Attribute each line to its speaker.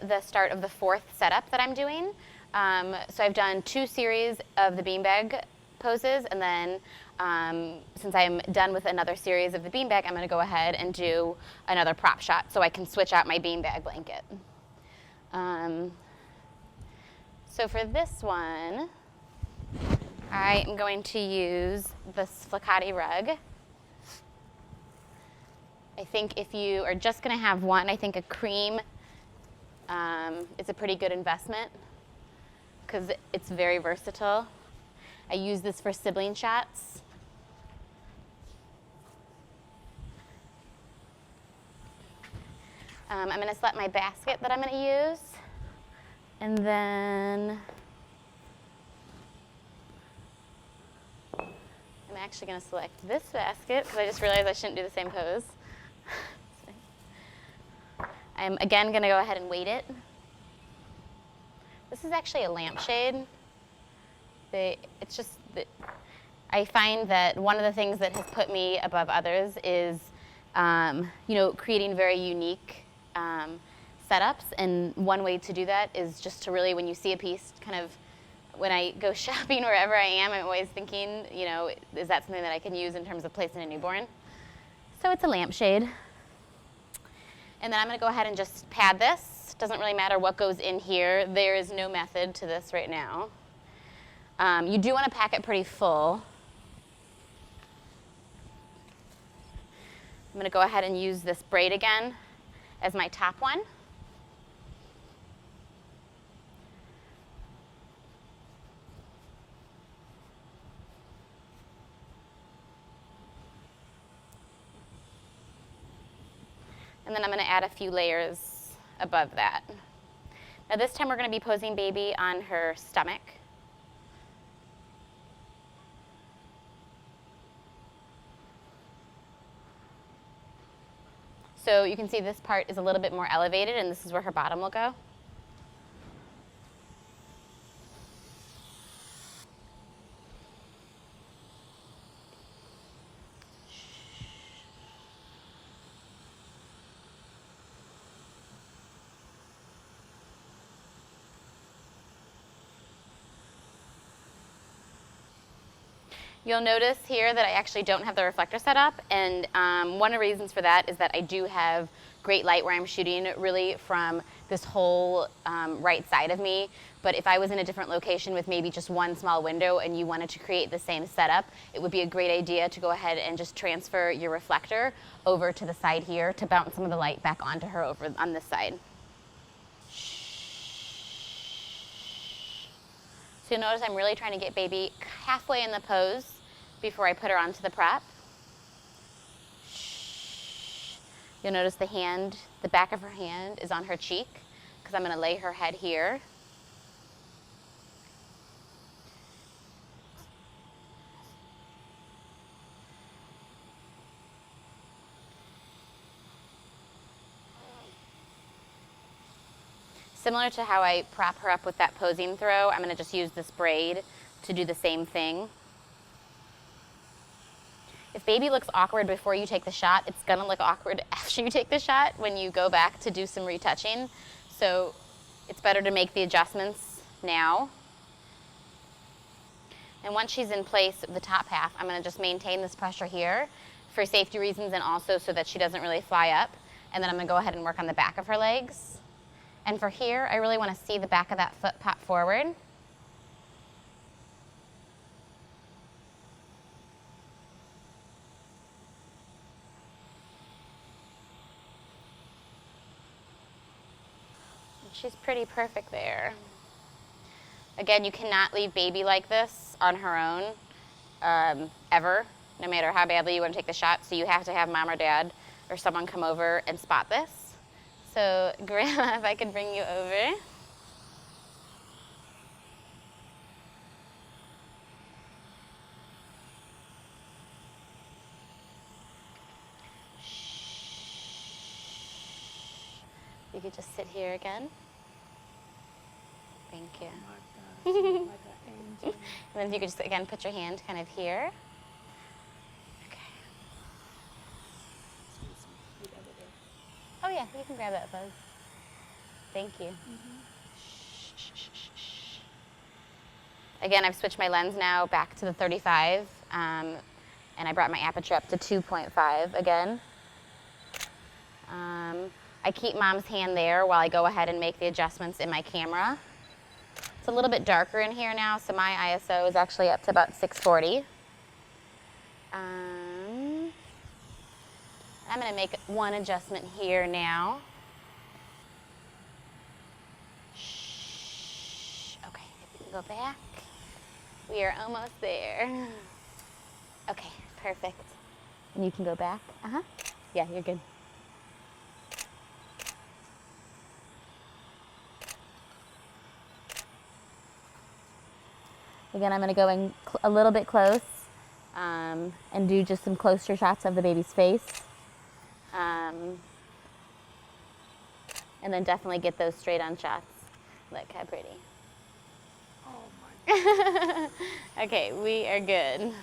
Speaker 1: the start of the 4th setup that I'm doing. So I've done 2 series of the beanbag poses, and then since I'm done with another series of the beanbag, I'm going to go ahead and do another prop shot so I can switch out my beanbag blanket. So for this one, I am going to use this Flicati rug. I think if you are just going to have one, I think a cream is a pretty good investment because it's very versatile. I use this for sibling shots. I'm going to select my basket that I'm going to use, and then I'm actually going to select this basket because I just realized I shouldn't do the same pose. I'm again going to go ahead and weight it. This is actually a lampshade. It's just that I find that one of the things that has put me above others is, creating very unique setups. And one way to do that is just to really, when you see a piece, kind of, when I go shopping wherever I am, I'm always thinking, is that something that I can use in terms of placing a newborn? So it's a lampshade. And then I'm going to go ahead and just pad this. Doesn't really matter what goes in here. There is no method to this right now. You do want to pack it pretty full. I'm going to go ahead and use this braid again as my top one. And then I'm going to add a few layers above that. Now this time we're going to be posing baby on her stomach. So you can see this part is a little bit more elevated, and this is where her bottom will go. You'll notice here that I actually don't have the reflector set up, and one of the reasons for that is that I do have great light where I'm shooting really from this whole right side of me. But if I was in a different location with maybe just one small window and you wanted to create the same setup, it would be a great idea to go ahead and just transfer your reflector over to the side here to bounce some of the light back onto her over on this side. So you'll notice I'm really trying to get baby halfway in the pose before I put her onto the prop. You'll notice the hand, the back of her hand is on her cheek because I'm going to lay her head here. Similar to how I prop her up with that posing throw, I'm going to just use this braid to do the same thing. If baby looks awkward before you take the shot, it's going to look awkward after you take the shot when you go back to do some retouching. So it's better to make the adjustments now. And once she's in place, the top half, I'm going to just maintain this pressure here for safety reasons and also so that she doesn't really fly up. And then I'm going to go ahead and work on the back of her legs. And for here, I really want to see the back of that foot pop forward. She's pretty perfect there. Again, you cannot leave baby like this on her own, ever, no matter how badly you want to take the shot. So you have to have mom or dad or someone come over and spot this. So Grandma, if I could bring you over. You could just sit here again. Thank you. And then if you could just, again, put your hand kind of here. Okay. Oh yeah, you can grab that, Buzz. Thank you. Again, I've switched my lens now back to the 35, and I brought my aperture up to 2.5 again. I keep Mom's hand there while I go ahead and make the adjustments in my camera. It's a little bit darker in here now, so my ISO is actually up to about 640. I'm going to make one adjustment here now. Shh. Okay, if we can go back. We are almost there. Okay, perfect. And you can go back. Uh-huh. Yeah, you're good. Again, I'm going to go in a little bit close and do just some closer shots of the baby's face. And then definitely get those straight on shots. Look how pretty.
Speaker 2: Oh my.
Speaker 1: Okay, we are good.